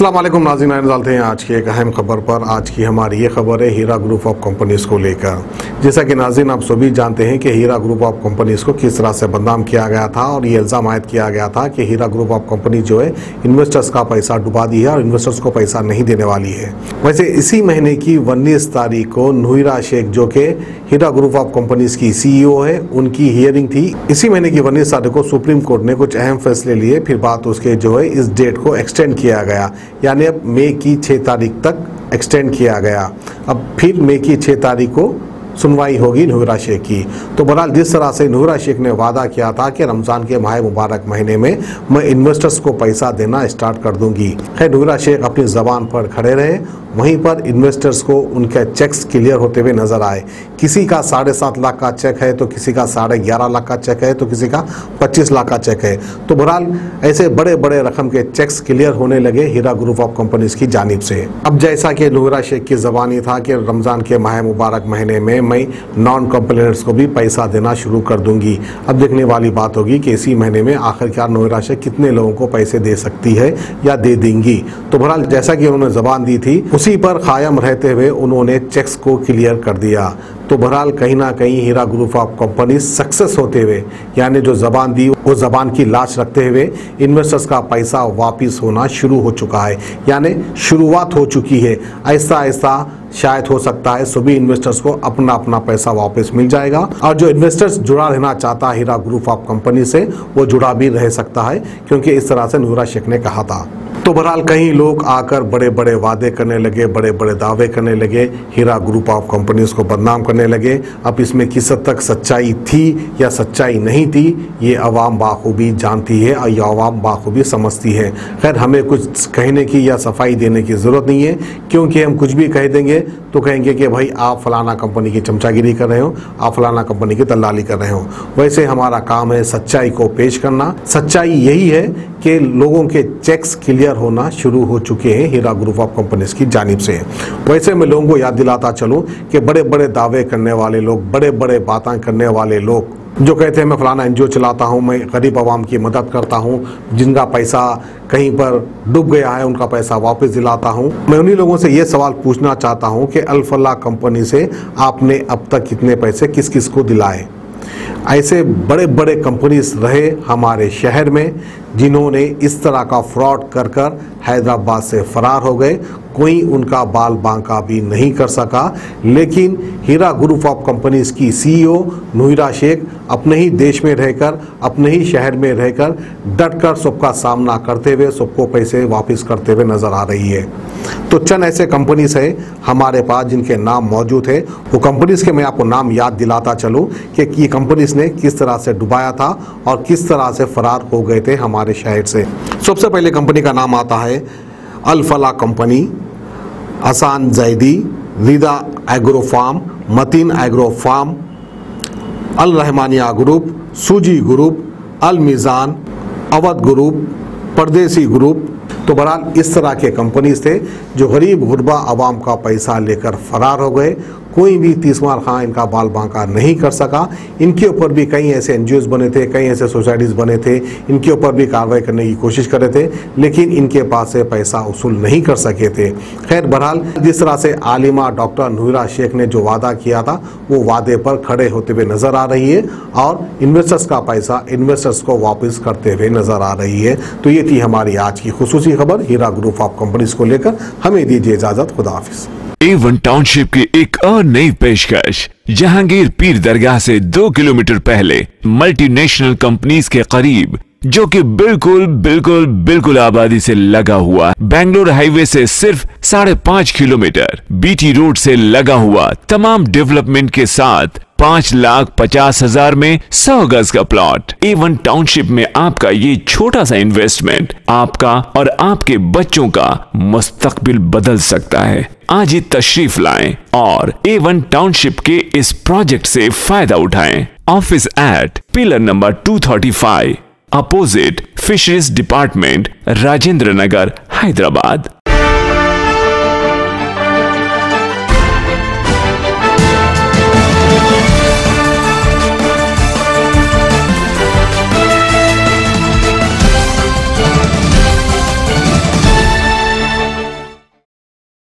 अस्सलाम वालेकुम नाज़रीन, डालते हैं आज की एक अहम खबर पर। आज की हमारी ये खबर है हीरा ग्रुप ऑफ कंपनीज़ को लेकर। जैसा कि नाज़रीन आप सभी जानते हैं कि हीरा ग्रुप ऑफ कंपनीज़ को किस तरह से बदनाम किया गया था और ये इल्ज़ाम आयद किया गया था कि हीरा ग्रुप ऑफ कंपनी जो है इन्वेस्टर्स का पैसा डुबा दी है और इन्वेस्टर्स को पैसा नहीं देने वाली है। वैसे इसी महीने की 19 तारीख को नूहिरा शेख जो कि हीरा ग्रुप ऑफ कंपनीज़ की CEO है, उनकी हियरिंग थी। इसी महीने की 19 तारीख को सुप्रीम कोर्ट ने कुछ अहम फैसले लिए, फिर बात उसके जो है इस डेट को एक्सटेंड किया गया, यानी अब मई की 6 तारीख तक एक्सटेंड किया गया। अब फिर मई की 6 तारीख को सुनवाई होगी नूहिरा शेख की। तो बहरहाल जिस तरह से नूहिरा शेख ने वादा किया था कि रमज़ान के माह मुबारक महीने में मैं इन्वेस्टर्स को पैसा देना स्टार्ट कर दूंगी, खैर नूहिरा शेख अपनी ज़बान पर खड़े रहे। वहीं पर इन्वेस्टर्स को उनके चेक्स क्लियर होते हुए नजर आए। किसी का 7.5 लाख का चेक है, तो किसी का 11.5 लाख का चेक है, तो किसी का 25 लाख का चेक है। तो बहरहाल ऐसे बड़े बड़े रकम के चेक्स क्लियर होने लगे हीरा ग्रुप ऑफ कंपनीज की जानिब से। अब जैसा कि नूहिरा शेख की ज़बानी था कि रमज़ान के माह मुबारक महीने में मैं नॉन कंप्लेंट्स को भी पैसा देना शुरू कर दूंगी। अब देखने वाली बात होगी कि इसी महीने में आखिरकार नूहिरा शेख कितने लोगों को पैसे दे सकती है या दे देंगी। तो बहरहाल जैसा कि उन्होंने ज़बान दी थी उसी पर कायम रहते हुए उन्होंने चेक्स को क्लियर कर दिया। तो बहरहाल कहीं ना कहीं हीरा ग्रुप ऑफ कंपनी सक्सेस होते हुए, यानी जो ज़बान दी वो ज़बान की लाश रखते हुए इन्वेस्टर्स का पैसा वापस होना शुरू हो चुका है, यानी शुरुआत हो चुकी है। ऐसा ऐसा शायद हो सकता है सभी इन्वेस्टर्स को अपना अपना पैसा वापस मिल जाएगा और जो इन्वेस्टर्स जुड़ा रहना चाहता है हीरा ग्रुप ऑफ कंपनी से वो जुड़ा भी रह सकता है, क्योंकि इस तरह से नूहिरा शेख ने कहा था। तो बहरहाल कई लोग आकर बड़े बड़े वादे करने लगे, बड़े बड़े दावे करने लगे, हीरा ग्रुप ऑफ कंपनीज को बदनाम करने लगे। अब इसमें किस हद तक सच्चाई थी या सच्चाई नहीं थी ये अवाम बाखूबी जानती है और ये अवाम बाखूबी समझती है। खैर हमें कुछ कहने की या सफाई देने की ज़रूरत नहीं है, क्योंकि हम कुछ भी कह देंगे तो कहेंगे कि भाई आप फलाना कंपनी की चमचागिरी कर रहे हो, आप फलाना कंपनी की दलाली कर रहे हो। वैसे हमारा काम है सच्चाई को पेश करना। सच्चाई यही है कि लोगों के चेक्स क्लियर होना शुरू हो चुके हैं हीरा ग्रुप ऑफ कंपनीज की जानिब से। वैसे मैं लोगों को याद दिलाता चलूं कि बड़े बड़े दावे करने वाले लोग, बड़े बड़े बातें करने वाले लोग जो कहते हैं मैं फलाना NGO चलाता हूं, मैं गरीब आवाम की मदद करता हूं, जिनका पैसा कहीं पर डूब गया है उनका पैसा वापस दिलाता हूं, मैं उन्हीं लोगों से ये सवाल पूछना चाहता हूं कि अल फलाह कंपनी से आपने अब तक कितने पैसे किस किस को दिलाए। ऐसे बड़े बड़े कंपनीज रहे हमारे शहर में जिन्होंने इस तरह का फ्रॉड कर कर हैदराबाद से फरार हो गए, कोई उनका बाल बांका भी नहीं कर सका। लेकिन हीरा ग्रुप ऑफ कंपनीज की CEO नूहिरा शेख अपने ही देश में रहकर, अपने ही शहर में रहकर डटकर सबका सामना करते हुए सबको पैसे वापस करते हुए नजर आ रही है। तो चंद ऐसे कंपनीज है हमारे पास जिनके नाम मौजूद है। वो कंपनीज के मैं आपको नाम याद दिलाता चलूँ कि ये कंपनीज ने किस तरह से डुबाया था और किस तरह से फरार हो गए थे हमारे शहर से। सबसे पहले कंपनी का नाम आता है अल Falah company, Asan Zaidi, Rida agro farm, Mateen agro farm, Al Rahmania group, Sooji group, Al Meezan, Awadh group, Pardesi group. तो बहरहाल इस तरह के कंपनीज थे जो गरीब गुरबा आवाम का पैसा लेकर फरार हो गए। कोई भी तीसमार खां इनका बाल बांका नहीं कर सका। इनके ऊपर भी कई ऐसे NGOs बने थे, कई ऐसे सोसाइटीज़ बने थे, इनके ऊपर भी कार्रवाई करने की कोशिश कर रहे थे, लेकिन इनके पास से पैसा वसूल नहीं कर सके थे। खैर बहरहाल जिस तरह से आलिमा डॉक्टर नूहिरा शेख ने जो वादा किया था वो वादे पर खड़े होते हुए नजर आ रही है और इन्वेस्टर्स का पैसा इन्वेस्टर्स को वापस करते हुए नजर आ रही है। तो ये थी हमारी आज की खुसूसी खबर हीरा ग्रुप ऑफ कंपनीज को लेकर। हमें दीजिए इजाजत, खुदा हाफिज। A1 टाउनशिप की एक और नई पेशकश जहांगीर पीर दरगाह से 2 किलोमीटर पहले मल्टीनेशनल कंपनीज के करीब, जो कि बिल्कुल बिल्कुल बिल्कुल आबादी से लगा हुआ, बेंगलोर हाईवे से सिर्फ 5.5 किलोमीटर, BT रोड से लगा हुआ, तमाम डेवलपमेंट के साथ 5,50,000 में 100 गज का प्लॉट। A1 टाउनशिप में आपका ये छोटा सा इन्वेस्टमेंट आपका और आपके बच्चों का मुस्तकबिल बदल सकता है। आज ही तशरीफ लाएं और A1 टाउनशिप के इस प्रोजेक्ट से फायदा उठाएं। Office at pillar number 235 opposite fisheries department, Rajendra Nagar, Hyderabad.